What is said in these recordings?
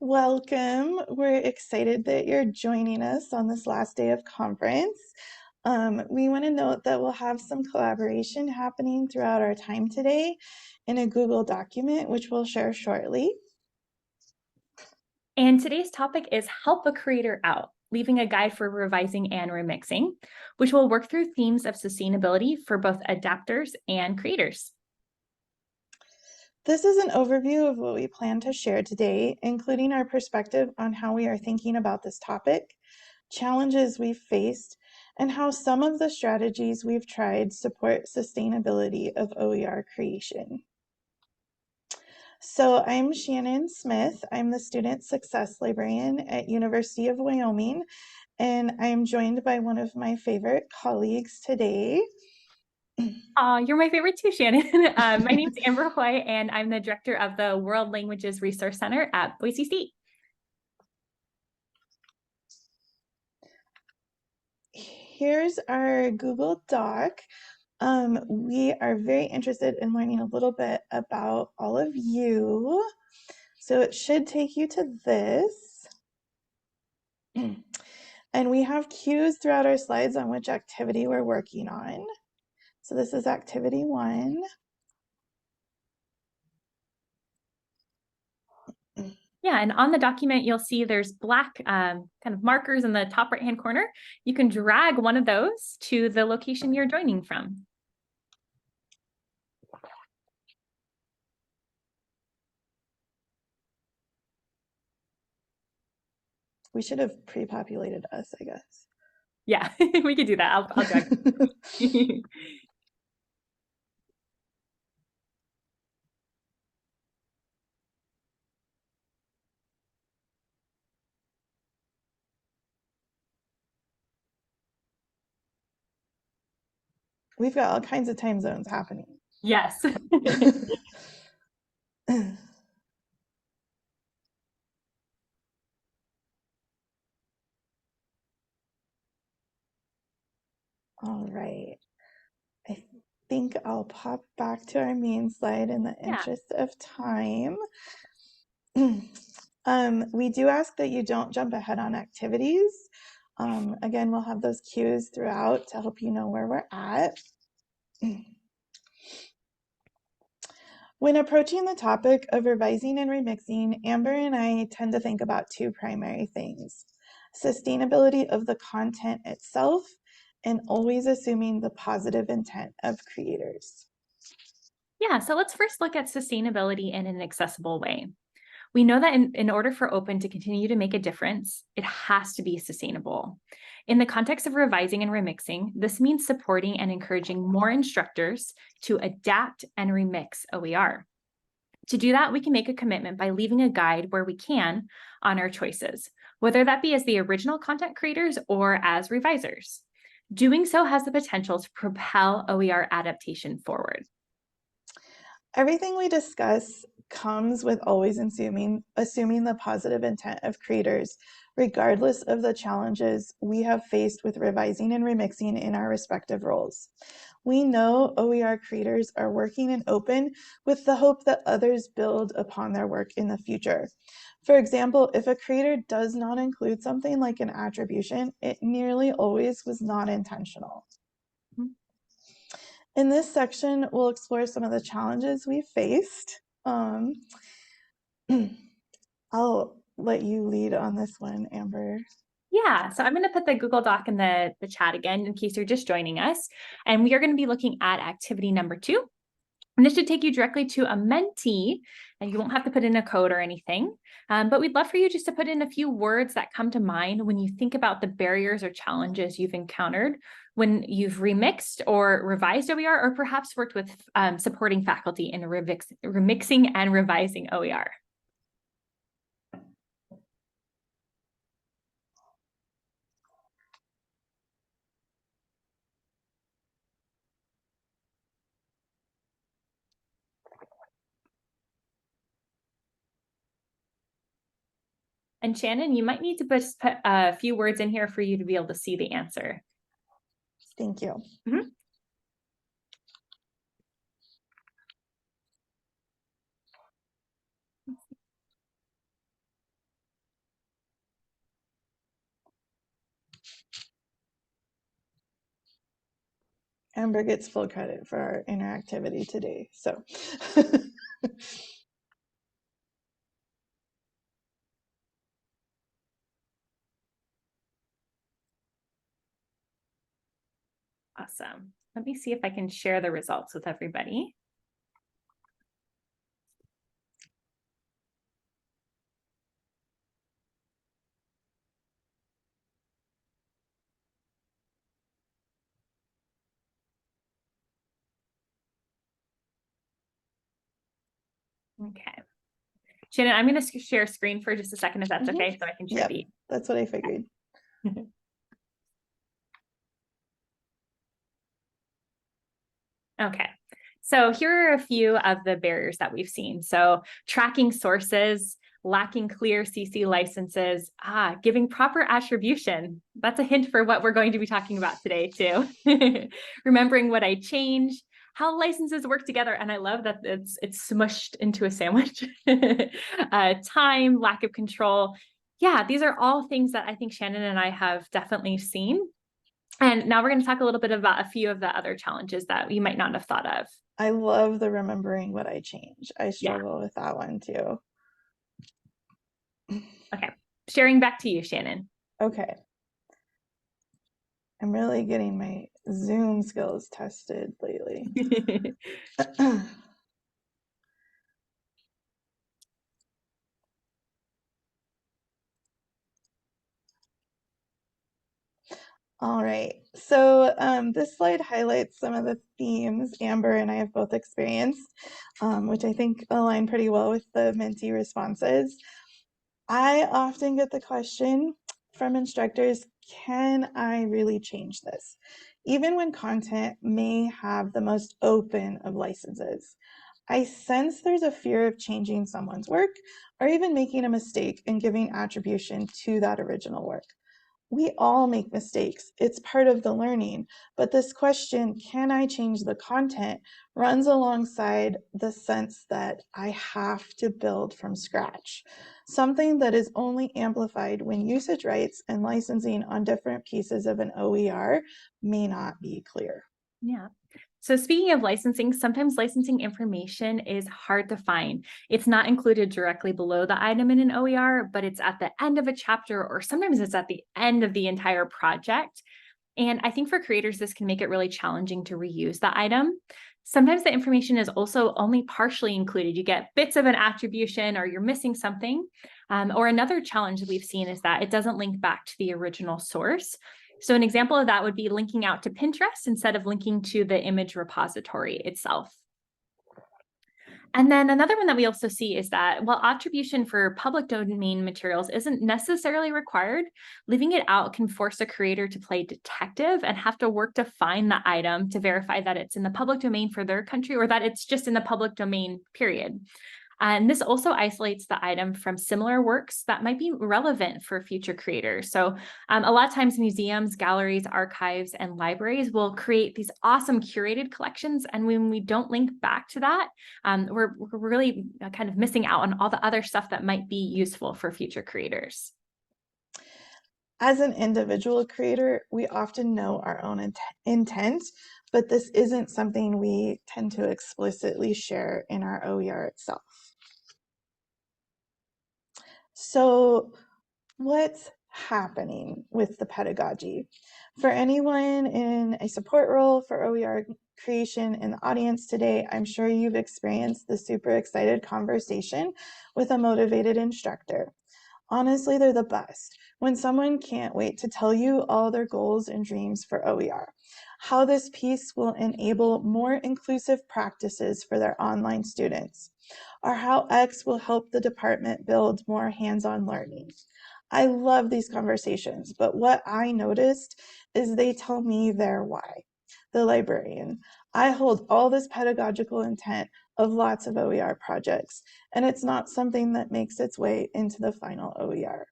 Welcome. We're excited that you're joining us on this last day of conference. We want to note that we'll have some collaboration happening throughout our time today in a Google document, which we'll share shortly. And today's topic is Help a Creator Out, leaving a guide for revising and remixing, which will work through themes of sustainability for both adapters and creators. This is an overview of what we plan to share today, including our perspective on how we are thinking about this topic, challenges we've faced, and how some of the strategies we've tried support sustainability of OER creation. So I'm Shannon Smith. I'm the Student Success Librarian at University of Wyoming, and I'm joined by one of my favorite colleagues today. You're my favorite too, Shannon. My name is Amber Hoye, and I'm the director of the World Languages Resource Center at Boise State. Here's our Google Doc. We are very interested in learning a little bit about all of you. So it should take you to this. And we have cues throughout our slides on which activity we're working on. So this is activity 1. Yeah, and on the document, you'll see there's black kind of markers in the top right-hand corner. You can drag one of those to the location you're joining from. We should have pre-populated us, I guess. Yeah, we could do that. I'll drag. We've got all kinds of time zones happening. Yes. All right. I think I'll pop back to our main slide in the interest of time. We do ask that you don't jump ahead on activities. Again, we'll have those cues throughout to help you know where we're at. When approaching the topic of revising and remixing, Amber and I tend to think about two primary things: sustainability of the content itself, and always assuming the positive intent of creators. Yeah, so let's first look at sustainability in an accessible way. We know that in order for open to continue to make a difference, it has to be sustainable. In the context of revising and remixing, this means supporting and encouraging more instructors to adapt and remix OER. To do that, we can make a commitment by leaving a guide where we can on our choices, whether that be as the original content creators or as revisers. Doing so has the potential to propel OER adaptation forward. Everything we discuss comes with always assuming the positive intent of creators, regardless of the challenges we have faced with revising and remixing in our respective roles. We know OER creators are working in open with the hope that others build upon their work in the future. For example, if a creator does not include something like an attribution, it nearly always was not intentional. In this section, we'll explore some of the challenges we faced. I'll let you lead on this one, Amber. Yeah, so I'm going to put the Google Doc in the chat again in case you're just joining us. And we are going to be looking at activity number 2. And this should take you directly to a Menti, and you won't have to put in a code or anything. But we'd love for you just to put in a few words that come to mind when you think about the barriers or challenges you've encountered when you've remixed or revised OER, or perhaps worked with supporting faculty in remixing and revising OER. And Shannon, you might need to put a few words in here for you to be able to see the answer. Thank you. Mm-hmm. Amber gets full credit for our interactivity today. So Awesome. Let me see if I can share the results with everybody. Okay. Shannon, I'm going to share screen for just a second, if that's okay, so I can share the. That's what I figured. Okay. So here are a few of the barriers that we've seen. So tracking sources, lacking clear CC licenses, giving proper attribution. That's a hint for what we're going to be talking about today too. Remembering what I changed, how licenses work together. And I love that it's smushed into a sandwich. Time, lack of control. Yeah, these are all things that I think Shannon and I have definitely seen. And now we're going to talk a little bit about a few of the other challenges that you might not have thought of. I love the remembering what I changed. I struggle with that one too. Okay. Sharing back to you, Shannon. Okay. I'm really getting my Zoom skills tested lately. All right, so this slide highlights some of the themes Amber and I have both experienced, which I think align pretty well with the Menti responses. I often get the question from instructors, can I really change this? Even when content may have the most open of licenses. I sense there's a fear of changing someone's work or even making a mistake and giving attribution to that original work. We all make mistakes. It's part of the learning. But this question, can I change the content, runs alongside the sense that I have to build from scratch. Something that is only amplified when usage rights and licensing on different pieces of an OER may not be clear. Yeah. So speaking of licensing, sometimes licensing information is hard to find. It's not included directly below the item in an OER, but it's at the end of a chapter, or sometimes it's at the end of the entire project. And I think for creators, this can make it really challenging to reuse the item. Sometimes the information is also only partially included. You get bits of an attribution or you're missing something. Or another challenge that we've seen is that it doesn't link back to the original source. So an example of that would be linking out to Pinterest instead of linking to the image repository itself. And then another one that we also see is that while attribution for public domain materials isn't necessarily required, leaving it out can force a creator to play detective and have to work to find the item to verify that it's in the public domain for their country or that it's just in the public domain, period. And this also isolates the item from similar works that might be relevant for future creators. So a lot of times museums, galleries, archives, and libraries will create these awesome curated collections. And when we don't link back to that, we're really kind of missing out on all the other stuff that might be useful for future creators. As an individual creator, we often know our own intent, but this isn't something we tend to explicitly share in our OER itself. So what's happening with the pedagogy? For anyone in a support role for OER creation in the audience today, I'm sure you've experienced the super excited conversation with a motivated instructor. Honestly, they're the best. When someone can't wait to tell you all their goals and dreams for OER, how this piece will enable more inclusive practices for their online students, or how X will help the department build more hands-on learning. I love these conversations, but what I noticed is they tell me their why. The librarian. I hold all this pedagogical intent of lots of OER projects, and it's not something that makes its way into the final OER.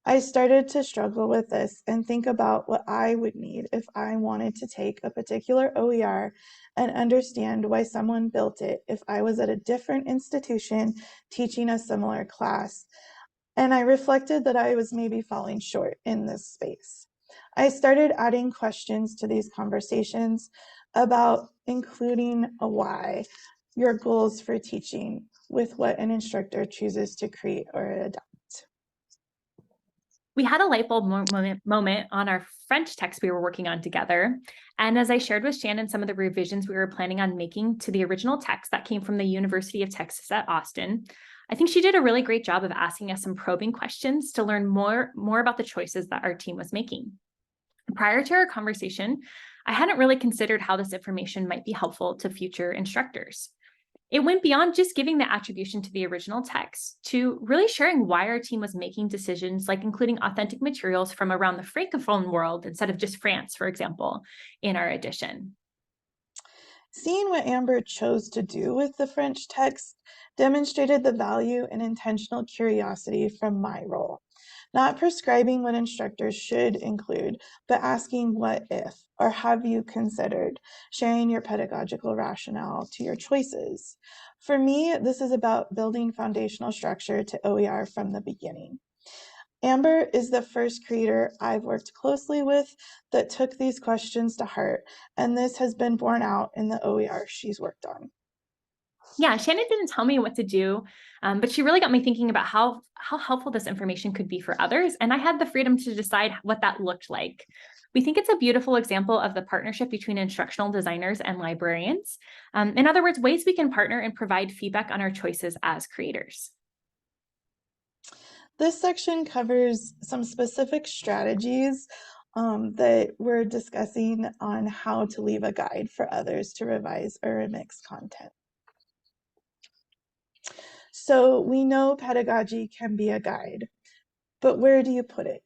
I started to struggle with this and think about what I would need if I wanted to take a particular OER and understand why someone built it if I was at a different institution teaching a similar class. And I reflected that I was maybe falling short in this space. I started adding questions to these conversations, about including a why, your goals for teaching with what an instructor chooses to create or adopt. We had a light bulb moment on our French text we were working on together. And as I shared with Shannon some of the revisions we were planning on making to the original text that came from the University of Texas at Austin, I think she did a really great job of asking us some probing questions to learn more about the choices that our team was making. Prior to our conversation, I hadn't really considered how this information might be helpful to future instructors. It went beyond just giving the attribution to the original text to really sharing why our team was making decisions like including authentic materials from around the Francophone world instead of just France, for example, in our edition. Seeing what Amber chose to do with the French text demonstrated the value and intentional curiosity from my role. Not prescribing what instructors should include, but asking what if, or have you considered, sharing your pedagogical rationale to your choices. For me, this is about building foundational structure to OER from the beginning. Amber is the first creator I've worked closely with that took these questions to heart, and this has been borne out in the OER she's worked on. Yeah, Shannon didn't tell me what to do, but she really got me thinking about how helpful this information could be for others, and I had the freedom to decide what that looked like. We think it's a beautiful example of the partnership between instructional designers and librarians. In other words, ways we can partner and provide feedback on our choices as creators. This section covers some specific strategies that we're discussing on how to leave a guide for others to revise or remix content. So we know pedagogy can be a guide, but where do you put it?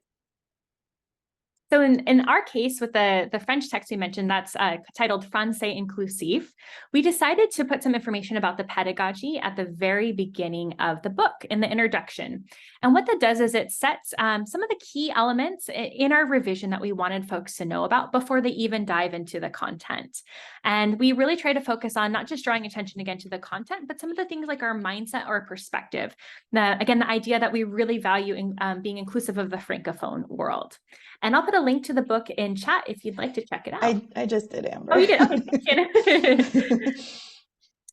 So in our case, with the French text we mentioned, that's titled Français Inclusif, we decided to put some information about the pedagogy at the very beginning of the book in the introduction. And what that does is it sets some of the key elements in our revision that we wanted folks to know about before they even dive into the content. And we really try to focus on not just drawing attention again to the content, but some of the things like our mindset or perspective. Again, the idea that we really value being inclusive of the Francophone world. And I'll put a link to the book in chat if you'd like to check it out. I just did, Amber. Oh, you did? Okay.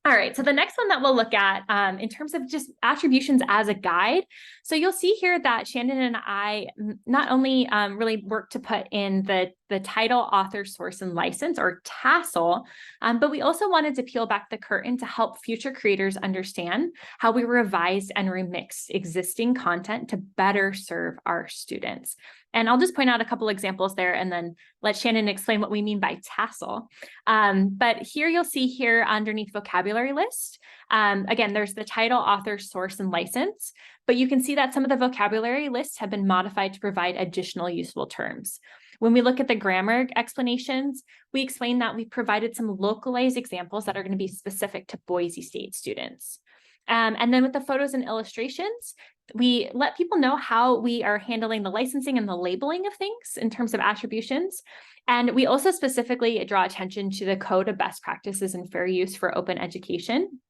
All right, so the next one that we'll look at in terms of just attributions as a guide. So you'll see here that Shannon and I not only really work to put in the title, author, source, and license, or tassel, but we also wanted to peel back the curtain to help future creators understand how we revised and remixed existing content to better serve our students. And I'll just point out a couple examples there and then let Shannon explain what we mean by tassel. But here you'll see here underneath vocabulary list, again, there's the title, author, source, and license, but you can see that some of the vocabulary lists have been modified to provide additional useful terms. When we look at the grammar explanations, we explain that we provided some localized examples that are going to be specific to Boise State students. And then with the photos and illustrations, we let people know how we are handling the licensing and the labeling of things in terms of attributions. And we also specifically draw attention to the Code of Best Practices and Fair Use for Open Education.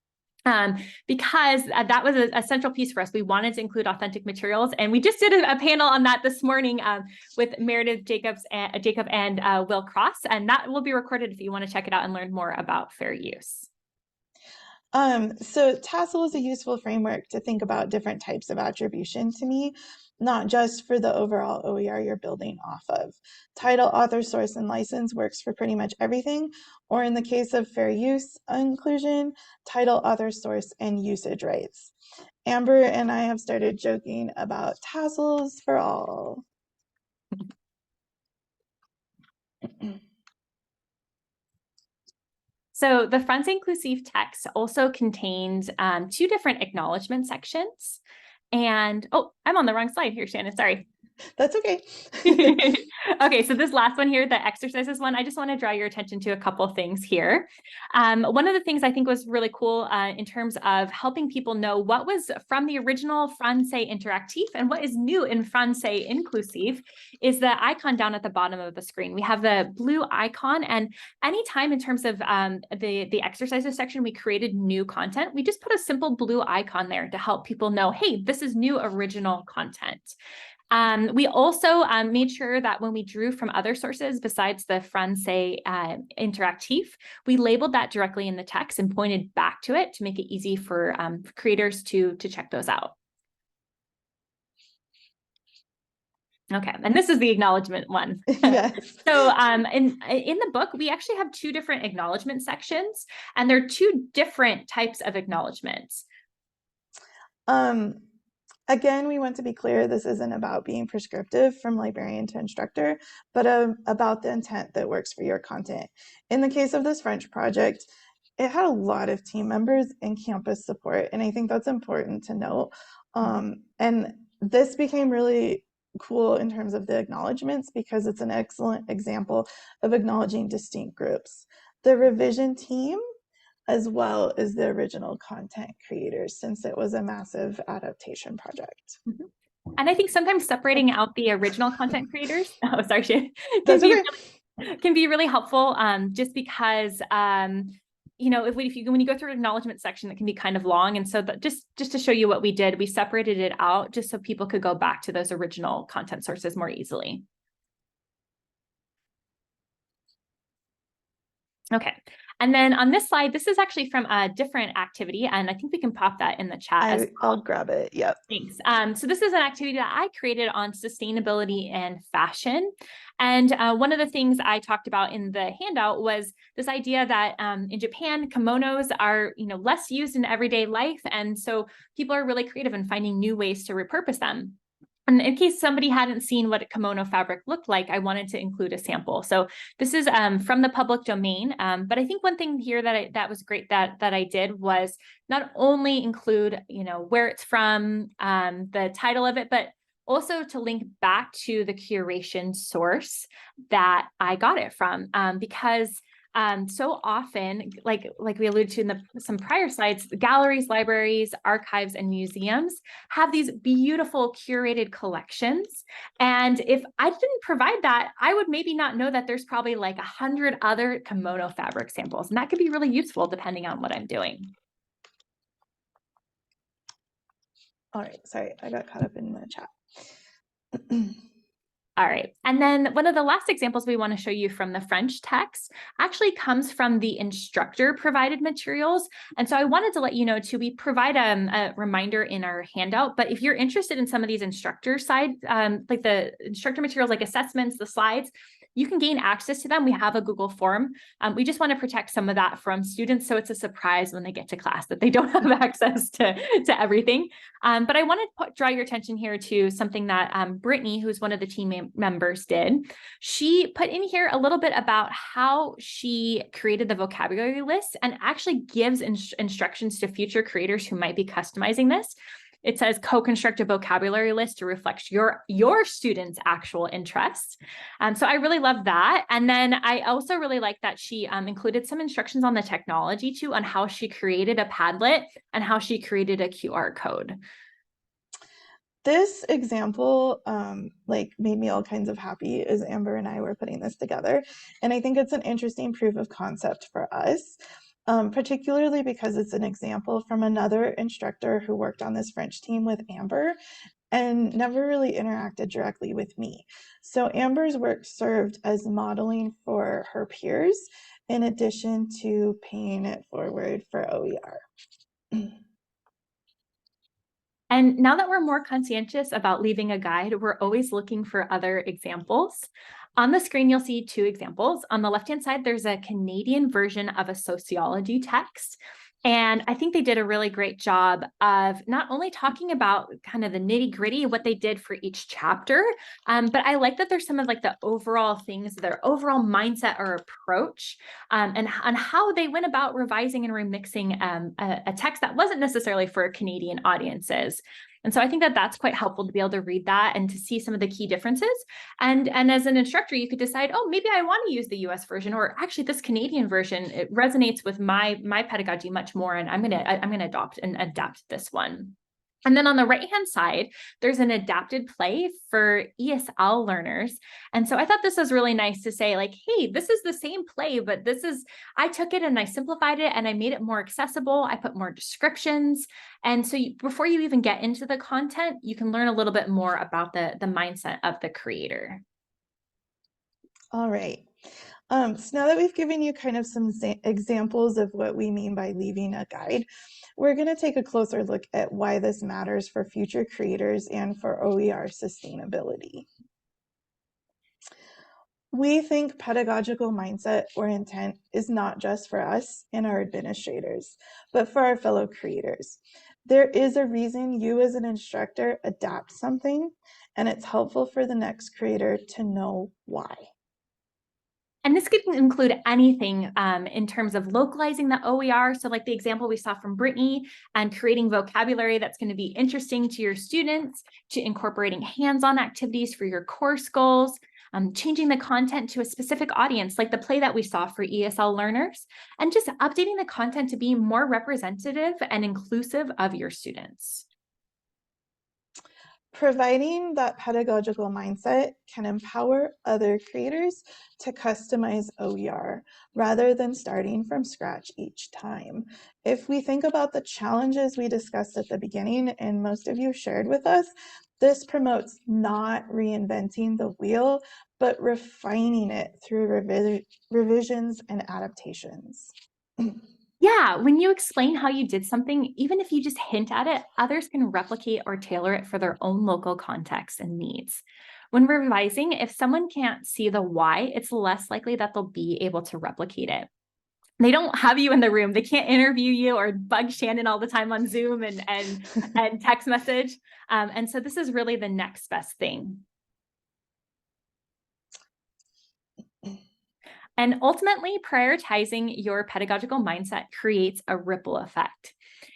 Because that was a central piece for us. We wanted to include authentic materials, and we just did a panel on that this morning with Meredith Jacob and Will Cross, and that will be recorded if you want to check it out and learn more about fair use. So tassel is a useful framework to think about different types of attribution to me, not just for the overall OER you're building off of. Title, author, source, and license works for pretty much everything, or in the case of fair use inclusion, title, author, source, and usage rights. Amber and I have started joking about tassels for all. So the Français Inclusif text also contains two different acknowledgement sections. And, oh, I'm on the wrong slide here, Shannon, sorry. That's okay. Okay, so this last one here, the exercises one, I just want to draw your attention to a couple things here. One of the things I think was really cool in terms of helping people know what was from the original Français Interactif and what is new in Français Inclusif is the icon down at the bottom of the screen. We have the blue icon, and anytime in terms of the exercises section, we created new content, we just put a simple blue icon there to help people know, hey, this is new original content. We also made sure that when we drew from other sources besides the Francais Interactif, we labeled that directly in the text and pointed back to it to make it easy for creators to check those out. Okay, and this is the acknowledgement one. Yes. So in the book, we actually have two different acknowledgement sections, and they're two different types of acknowledgements. Again, we want to be clear, this isn't about being prescriptive from librarian to instructor, but about the intent that works for your content. In the case of this French project, it had a lot of team members and campus support, and I think that's important to note. And this became really cool in terms of the acknowledgements because it's an excellent example of acknowledging distinct groups. The revision team as well as the original content creators, since it was a massive adaptation project. And I think sometimes separating out the original content creators, oh, sorry, can That's be okay. can be really helpful, just because you know, when you go through an acknowledgement section, it can be kind of long, and so just to show you what we did, we separated it out just so people could go back to those original content sources more easily. Okay, and then on this slide, this is actually from a different activity, and I think we can pop that in the chat as well. I'll grab it. Yep. Thanks. So this is an activity that I created on sustainability and fashion. And one of the things I talked about in the handout was this idea that in Japan, kimonos are, you know, less used in everyday life. And so people are really creative in finding new ways to repurpose them. And in case somebody hadn't seen what a kimono fabric looked like, I wanted to include a sample. So this is from the public domain. But I think one thing here that was great that I did was not only include, you know, where it's from, the title of it, but also to link back to the curation source that I got it from, because so often, like we alluded to in some prior slides, galleries, libraries, archives, and museums have these beautiful curated collections. And if I didn't provide that, I would maybe not know that there's probably like 100 other kimono fabric samples. And that could be really useful depending on what I'm doing. All right, sorry, I got caught up in the chat. All right, and then one of the last examples we want to show you from the French text actually comes from the instructor provided materials. And so I wanted to let you know too, we provide a reminder in our handout, but if you're interested in some of these instructor side, like the instructor materials, like assessments, the slides, you can gain access to them. We have a Google form. We just want to protect some of that from students, so it's a surprise when they get to class that they don't have access to everything. But I want to draw your attention here to something that Brittany, who's one of the team members, did. She put in here a little bit about how she created the vocabulary list and actually gives instructions to future creators who might be customizing this. It says co-construct a vocabulary list to reflect your students' actual interests. So I really love that. And then I also really like that she included some instructions on the technology too, on how she created a Padlet and how she created a QR code. This example like made me all kinds of happy as Amber and I were putting this together. And I think it's an interesting proof of concept for us. Particularly because it's an example from another instructor who worked on this French team with Amber and never really interacted directly with me. So Amber's work served as modeling for her peers, in addition to paying it forward for OER. And now that we're more conscientious about leaving a guide, we're always looking for other examples. On the screen, you'll see two examples. On the left-hand side, there's a Canadian version of a sociology text. And I think they did a really great job of not only talking about kind of the nitty-gritty, what they did for each chapter, but I like that there's some of like the overall things, their overall mindset or approach, and how they went about revising and remixing a text that wasn't necessarily for Canadian audiences. And so I think that that's quite helpful to be able to read that and to see some of the key differences. And as an instructor, you could decide, oh, maybe I want to use the US version, or actually this Canadian version, it resonates with my pedagogy much more, and I'm gonna adopt and adapt this one. And then on the right-hand side, there's an adapted play for ESL learners. And so I thought this was really nice to say, like, hey, this is the same play, but I took it and I simplified it and I made it more accessible. I put more descriptions. And so before you even get into the content, you can learn a little bit more about the mindset of the creator. All right. So now that we've given you kind of some examples of what we mean by leaving a guide, we're going to take a closer look at why this matters for future creators and for OER sustainability. We think pedagogical mindset or intent is not just for us and our administrators, but for our fellow creators. There is a reason you as an instructor adapt something, and it's helpful for the next creator to know why. And this could include anything in terms of localizing the OER. So like the example we saw from Brittany, and creating vocabulary that's going to be interesting to your students, to incorporating hands-on activities for your course goals, changing the content to a specific audience, like the play that we saw for ESL learners, and just updating the content to be more representative and inclusive of your students. Providing that pedagogical mindset can empower other creators to customize OER rather than starting from scratch each time. If we think about the challenges we discussed at the beginning, and most of you shared with us, this promotes not reinventing the wheel, but refining it through revisions and adaptations. Yeah, when you explain how you did something, even if you just hint at it, others can replicate or tailor it for their own local context and needs. When we're revising, if someone can't see the why, it's less likely that they'll be able to replicate it. They don't have you in the room. They can't interview you or bug Shannon all the time on Zoom and text message. And so this is really the next best thing. And ultimately, prioritizing your pedagogical mindset creates a ripple effect.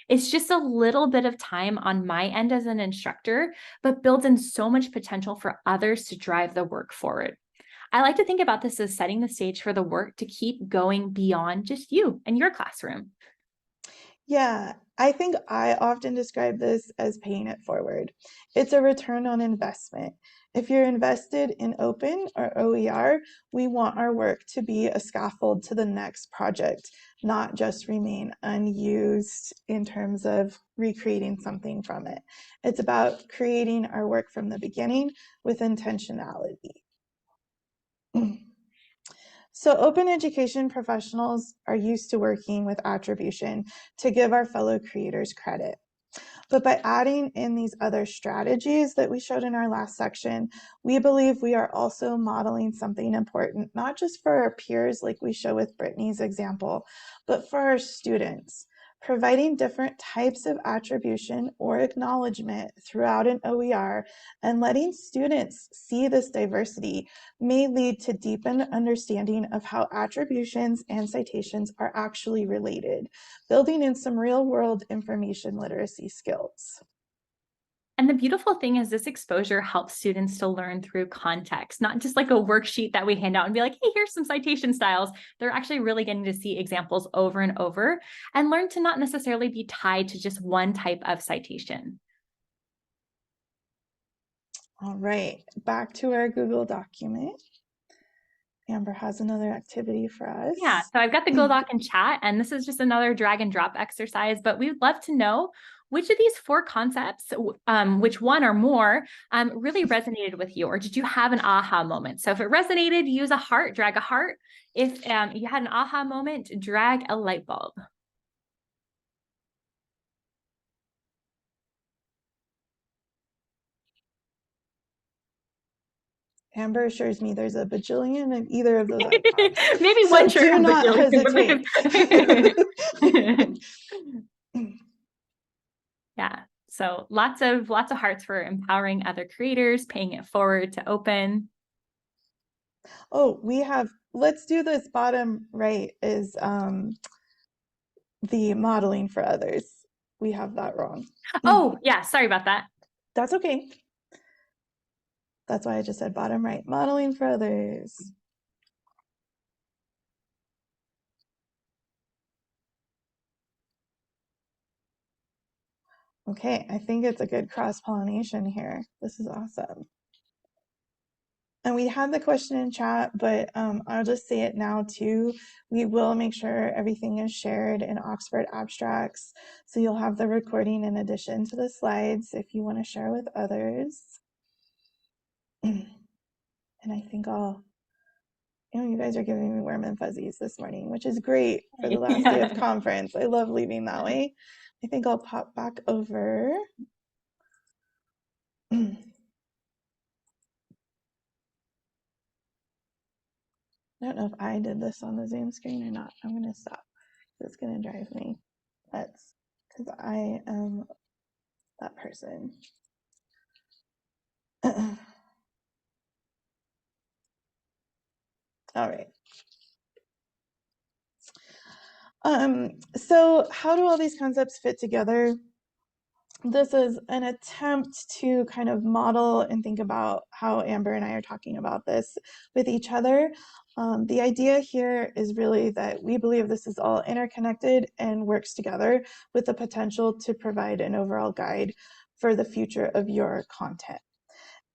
It's just a little bit of time on my end as an instructor, but builds in so much potential for others to drive the work forward. I like to think about this as setting the stage for the work to keep going beyond just you and your classroom. Yeah, I think I often describe this as paying it forward. It's a return on investment. If you're invested in open or OER, we want our work to be a scaffold to the next project, not just remain unused in terms of recreating something from it. It's about creating our work from the beginning with intentionality. So open education professionals are used to working with attribution to give our fellow creators credit. But by adding in these other strategies that we showed in our last section, we believe we are also modeling something important, not just for our peers like we show with Brittany's example, but for our students. Providing different types of attribution or acknowledgement throughout an OER and letting students see this diversity may lead to deepened understanding of how attributions and citations are actually related, building in some real-world information literacy skills. And the beautiful thing is this exposure helps students to learn through context, not just like a worksheet that we hand out and be like, hey, here's some citation styles. They're actually really getting to see examples over and over and learn to not necessarily be tied to just one type of citation. All right, back to our Google document. Amber has another activity for us. Yeah, so I've got the Google Doc in chat, and this is just another drag and drop exercise, but we would love to know which of these four concepts, which one or more, really resonated with you, or did you have an aha moment? So if it resonated, use a heart, drag a heart. If you had an aha moment, drag a light bulb. Amber assures me there's a bajillion of either of those icons. Maybe So one sure do has a not billion. hesitate. Yeah, so lots of hearts for empowering other creators, paying it forward to open. Oh, let's do this bottom right is the modeling for others. We have that wrong. Oh, yeah, sorry about that. That's okay. That's why I just said bottom right, modeling for others. Okay, I think it's a good cross-pollination here. This is awesome. And we had the question in chat, but I'll just say it now too. We will make sure everything is shared in Oxford Abstracts. So you'll have the recording in addition to the slides if you want to share with others. And I think you guys are giving me warm and fuzzies this morning, which is great for the last day of conference. I love leaving that way. I think I'll pop back over. I don't know if I did this on the Zoom screen or not. I'm going to stop. It's going to drive me nuts because I am that person. All right. So how do all these concepts fit together? This is an attempt to kind of model and think about how Amber and I are talking about this with each other. The idea here is really that we believe this is all interconnected and works together with the potential to provide an overall guide for the future of your content.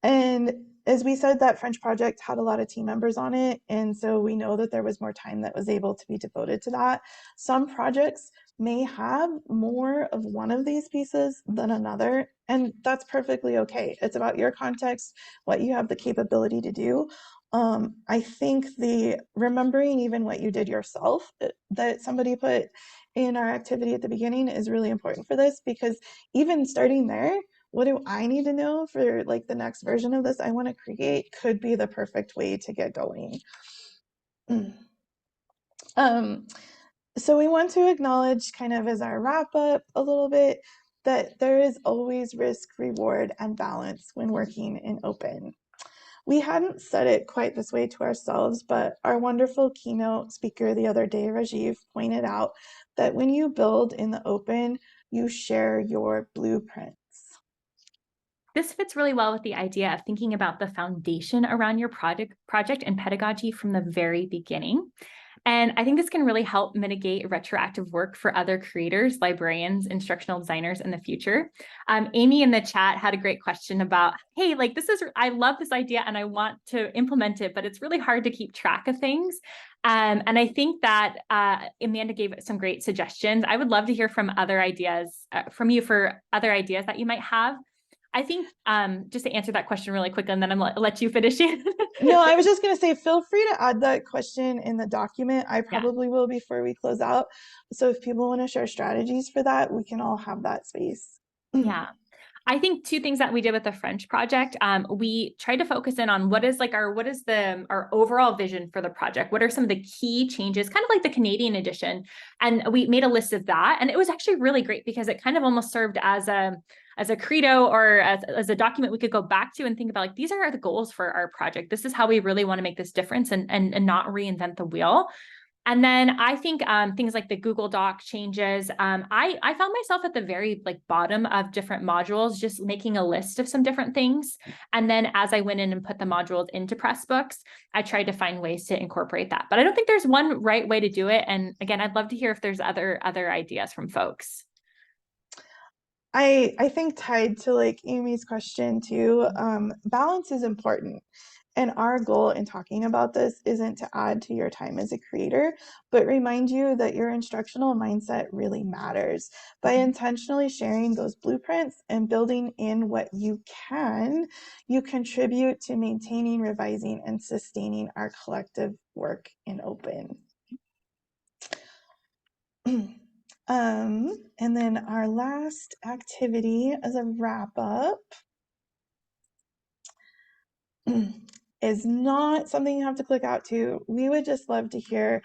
And as we said, that French project had a lot of team members on it. And so we know that there was more time that was able to be devoted to that. Some projects may have more of one of these pieces than another, and that's perfectly okay. It's about your context, what you have the capability to do. I think the remembering even what you did yourself that somebody put in our activity at the beginning is really important for this, because even starting there, what do I need to know for like the next version of this I want to create could be the perfect way to get going. So we want to acknowledge, kind of as our wrap up a little bit, that there is always risk, reward, and balance when working in open. We hadn't said it quite this way to ourselves, but our wonderful keynote speaker the other day, Rajiv, pointed out that when you build in the open, you share your blueprints. This fits really well with the idea of thinking about the foundation around your project and pedagogy from the very beginning. And I think this can really help mitigate retroactive work for other creators, librarians, instructional designers in the future. Amy in the chat had a great question about, hey, like I love this idea and I want to implement it, but it's really hard to keep track of things. And I think that Amanda gave some great suggestions. I would love to hear from from you for other ideas that you might have. I think just to answer that question really quickly, and then I'll let you finish it. No, I was just going to say, feel free to add that question in the document. I probably will before we close out. So if people want to share strategies for that, we can all have that space. Yeah. I think two things that we did with the French project, we tried to focus in on what is our overall vision for the project? What are some of the key changes, kind of like the Canadian edition? And we made a list of that. And it was actually really great because it kind of almost served as a credo or as a document we could go back to and think about, like, these are the goals for our project. This is how we really want to make this difference and not reinvent the wheel. And then I think things like the Google Doc changes, I found myself at the very bottom of different modules, just making a list of some different things. And then as I went in and put the modules into Pressbooks, I tried to find ways to incorporate that. But I don't think there's one right way to do it. And again, I'd love to hear if there's other ideas from folks. I think tied to Amy's question too, balance is important. And our goal in talking about this isn't to add to your time as a creator, but remind you that your instructional mindset really matters. By intentionally sharing those blueprints and building in what you can, you contribute to maintaining, revising, and sustaining our collective work in open. And then our last activity as a wrap up is not something you have to click out to. We would just love to hear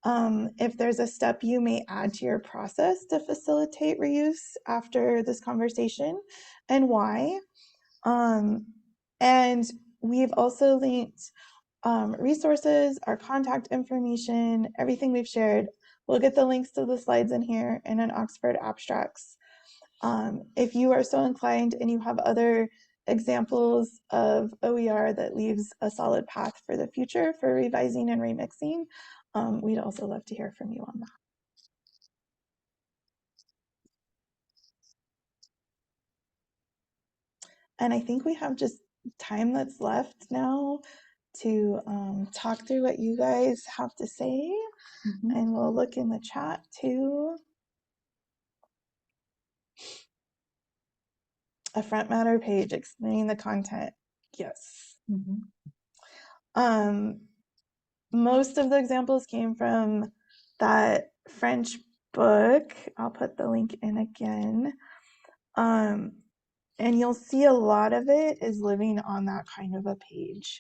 if there's a step you may add to your process to facilitate reuse after this conversation and why. And we've also linked resources, our contact information, everything we've shared. We'll get the links to the slides in here and in Oxford Abstracts. If you are so inclined and you have other examples of OER that leaves a solid path for the future for revising and remixing, we'd also love to hear from you on that. And I think we have just time that's left now to talk through what you guys have to say. And we'll look in the chat too. A front matter page explaining the content. Yes. Most of the examples came from that French book. I'll put the link in again. And you'll see a lot of it is living on that kind of a page.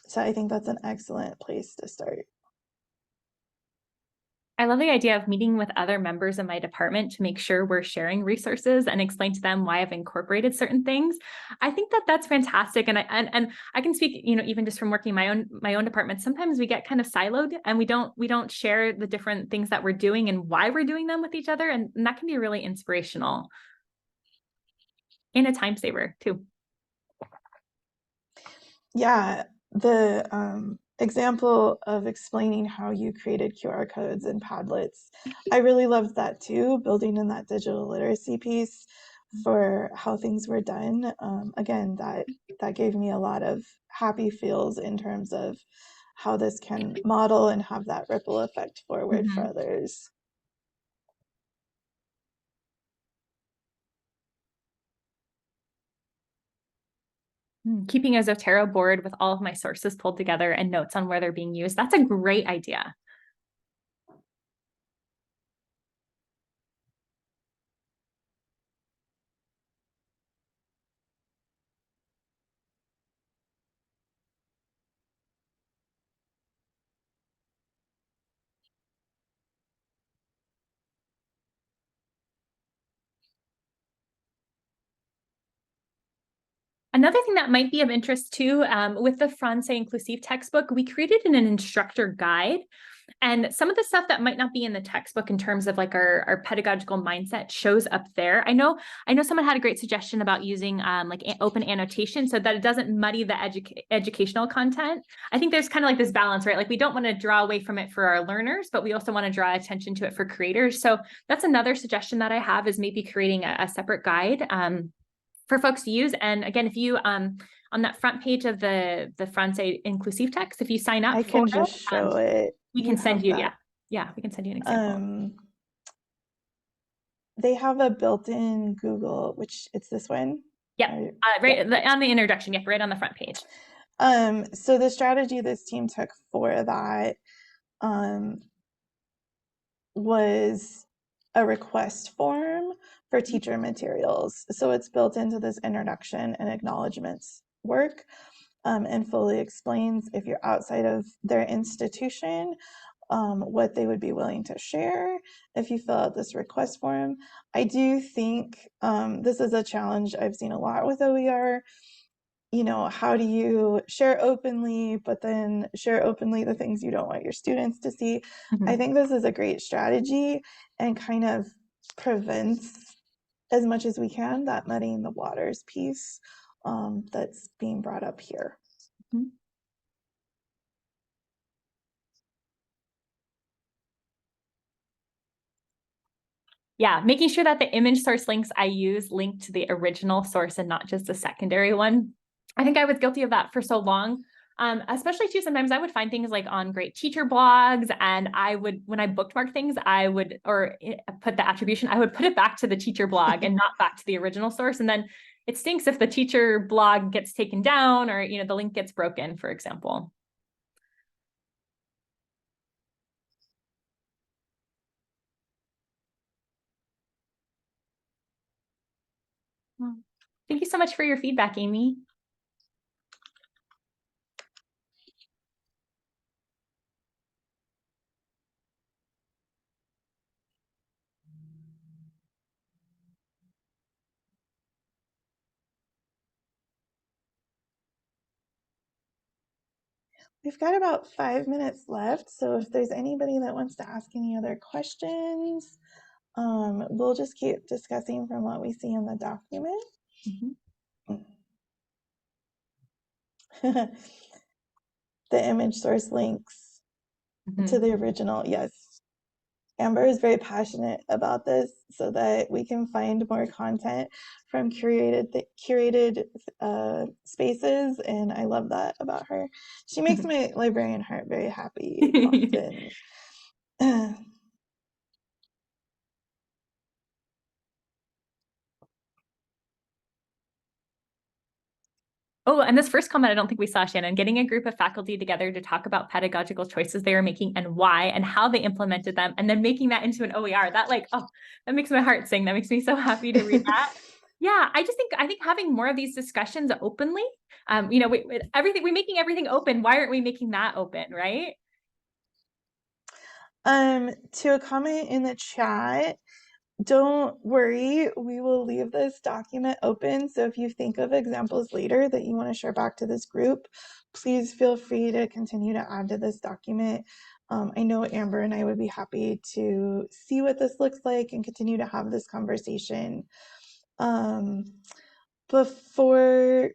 So I think that's an excellent place to start. I love the idea of meeting with other members of my department to make sure we're sharing resources and explain to them why I've incorporated certain things. I think that that's fantastic. And I can speak, even just from working my own department, sometimes we get kind of siloed and we don't share the different things that we're doing and why we're doing them with each other. And that can be really inspirational and a time saver too. Yeah, the example of explaining how you created QR codes and Padlets, I really loved that too, building in that digital literacy piece for how things were done. Again, that gave me a lot of happy feels in terms of how this can model and have that ripple effect forward for others. Keeping a Zotero board with all of my sources pulled together and notes on where they're being used. That's a great idea. Another thing that might be of interest too, with the Francais Inclusive textbook, we created an instructor guide. And some of the stuff that might not be in the textbook in terms of like our pedagogical mindset shows up there. I know someone had a great suggestion about using like open annotation so that it doesn't muddy the educational content. I think there's kind of like this balance, right? Like we don't want to draw away from it for our learners, but we also want to draw attention to it for creators. So that's another suggestion that I have, is maybe creating a separate guide for folks to use. And again, if you on that front page of the Francais Inclusive text, if you sign up I for can just it, show it. we can send you, that. we can send you an example. They have a built-in Google, which it's this one. Yep, right on the introduction. Yep, right on the front page. So the strategy this team took for that was a request form for teacher materials. So it's built into this introduction and acknowledgements work, and fully explains, if you're outside of their institution, what they would be willing to share if you fill out this request form. I do think this is a challenge I've seen a lot with OER. How do you share openly, but then share openly the things you don't want your students to see? I think this is a great strategy and kind of prevents, as much as we can, that muddying the waters piece that's being brought up here. Yeah, making sure that the image source links I use link to the original source and not just a secondary one. I think I was guilty of that for so long. Especially too, sometimes I would find things like on great teacher blogs, and I would, when I bookmark things, or put the attribution, I would put it back to the teacher blog and not back to the original source. And then it stinks if the teacher blog gets taken down or, the link gets broken, for example. Well, thank you so much for your feedback, Amy. We've got about 5 minutes left, so if there's anybody that wants to ask any other questions, we'll just keep discussing from what we see in the document. The image source links to the original, yes. Amber is very passionate about this so that we can find more content from curated spaces, and I love that about her. She makes my librarian heart very happy often. Oh, and this first comment, I don't think we saw, Shannon, getting a group of faculty together to talk about pedagogical choices they were making and why and how they implemented them, and then making that into an OER. That that makes my heart sing. That makes me so happy to read that. Yeah, I think having more of these discussions openly, we're making everything open. Why aren't we making that open, right? To a comment in the chat, don't worry, we will leave this document open. So if you think of examples later that you want to share back to this group, please feel free to continue to add to this document. I know Amber and I would be happy to see what this looks like and continue to have this conversation. Before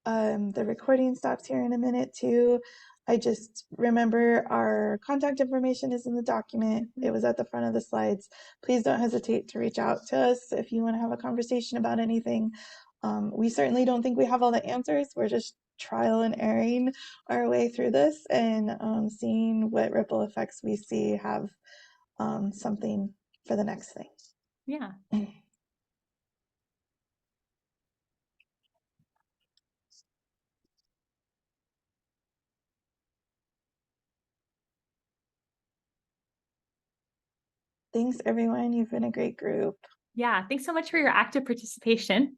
the recording stops here in a minute too, I just remember our contact information is in the document. It was at the front of the slides. Please don't hesitate to reach out to us if you want to have a conversation about anything. We certainly don't think we have all the answers. We're just trial and erroring our way through this and seeing what ripple effects we see have something for the next thing. Yeah. Thanks, everyone. You've been a great group. Yeah. Thanks so much for your active participation.